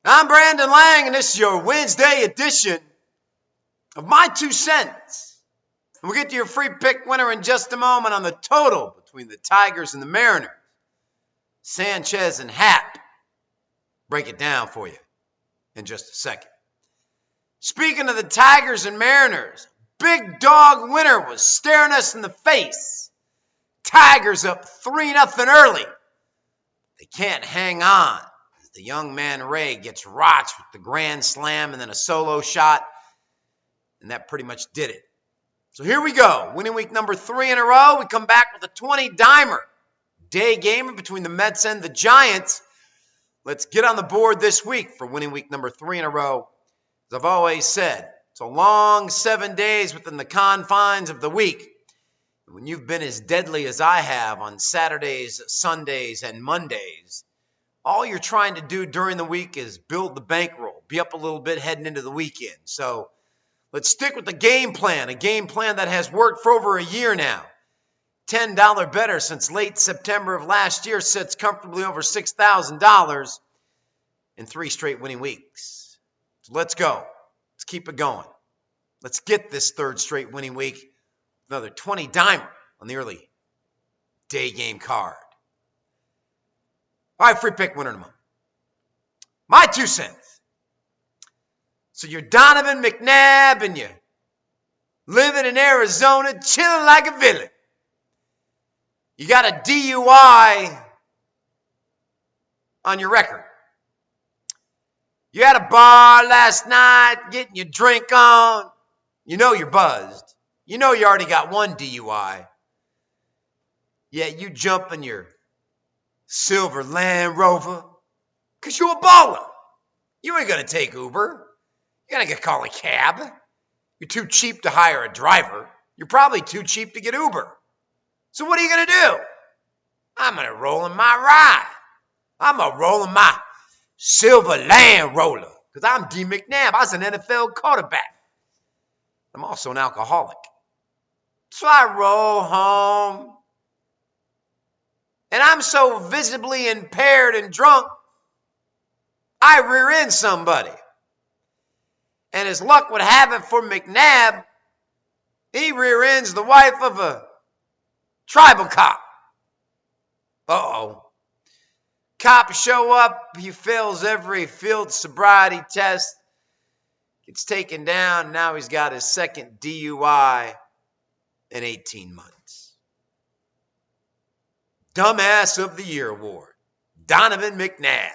I'm Brandon Lang, and this is your Wednesday edition of My Two Cents. And we'll get to your free pick winner in just a moment on the total between the Tigers and the Mariners. Sanchez and Happ. Break it down for you in just a second. Speaking of the Tigers and Mariners, big dog winner was staring us in the face. Tigers up 3-0 early. They can't hang on. The young man Ray gets rocks with the grand slam and then a solo shot, and that pretty much did it. So here we go. Winning week number 3 in a row. We come back with a 20-dimer. Day game between the Mets and the Giants. Let's get on the board this week for winning week number 3 in a row. As I've always said, it's a long 7 days within the confines of the week. When you've been as deadly as I have on Saturdays, Sundays, and Mondays, all you're trying to do during the week is build the bankroll, be up a little bit heading into the weekend. So let's stick with the game plan, a game plan that has worked for over a year now. $10 better since late September of last year, sits comfortably over $6,000 in 3 straight winning weeks. So let's go. Let's keep it going. Let's get this 3rd straight winning week. Another 20-dimer on the early day game card. All right, free pick winner in a moment. My 2 cents. So you're Donovan McNabb and you're living in Arizona, chilling like a villain. You got a DUI on your record. You had a bar last night, getting your drink on. You know you're buzzed. You know you already got 1 DUI. Yet you jump in your silver Land Rover because you're a baller. You ain't going to take Uber. You're going to call a cab. You're too cheap to hire a driver. You're probably too cheap to get Uber. So what are you going to do? I'm going to roll in my ride. I'm going to roll in my silver Land Rover because I'm D. McNabb. I was an NFL quarterback. I'm also an alcoholic. So I roll home. And I'm so visibly impaired and drunk, I rear end somebody. And as luck would have it for McNabb, he rear ends the wife of a tribal cop. Uh-oh. Cops show up, he fails every field sobriety test, gets taken down, now he's got his 2nd DUI in 18 months. Dumbass of the Year award, Donovan McNabb.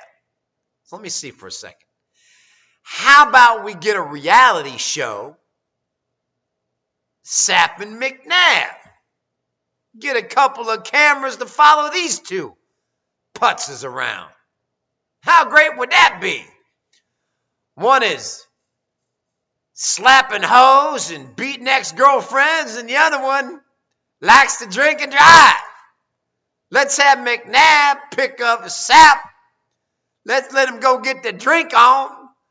So let me see for a second. How about we get a reality show sapping McNabb? Get a couple of cameras to follow these 2 putzes around. How great would that be? One is slapping hoes and beating ex-girlfriends, and the other one likes to drink and drive. Let's have McNabb pick up a sap. Let's let him go get the drink on.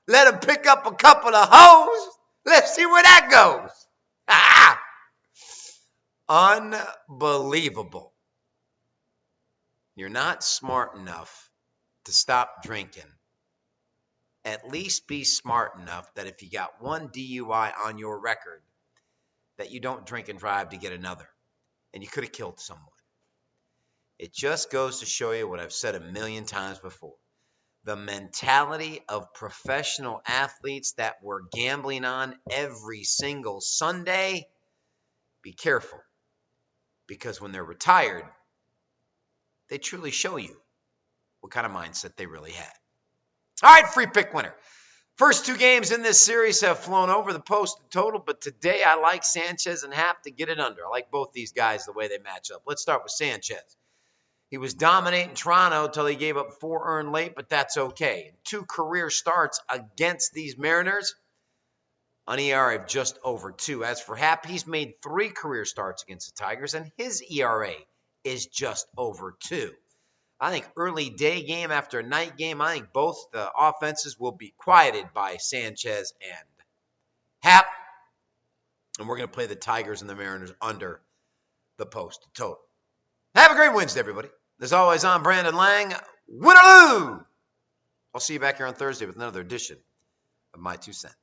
Let him pick up a couple of hoes. Let's see where that goes. Unbelievable. You're not smart enough to stop drinking. At least be smart enough that if you got 1 DUI on your record, that you don't drink and drive to get another. And you could have killed someone. It just goes to show you what I've said a million times before. The mentality of professional athletes that we're gambling on every single Sunday, be careful. Because when they're retired, they truly show you what kind of mindset they really had. All right, free pick winner. First 2 games in this series have flown over the posted total, but today I like Sanchez and Happ to get it under. I like both these guys the way they match up. Let's start with Sanchez. He was dominating Toronto until he gave up 4 earned late, but that's okay. 2 career starts against these Mariners, an ERA of just over 2. As for Happ, he's made 3 career starts against the Tigers, and his ERA is just over 2. I think early day game after a night game, I think both the offenses will be quieted by Sanchez and Happ. And we're going to play the Tigers and the Mariners under the posted total. Have a great Wednesday, everybody. As always, I'm Brandon Lang. Win or lose, I'll see you back here on Thursday with another edition of My 2 Cents.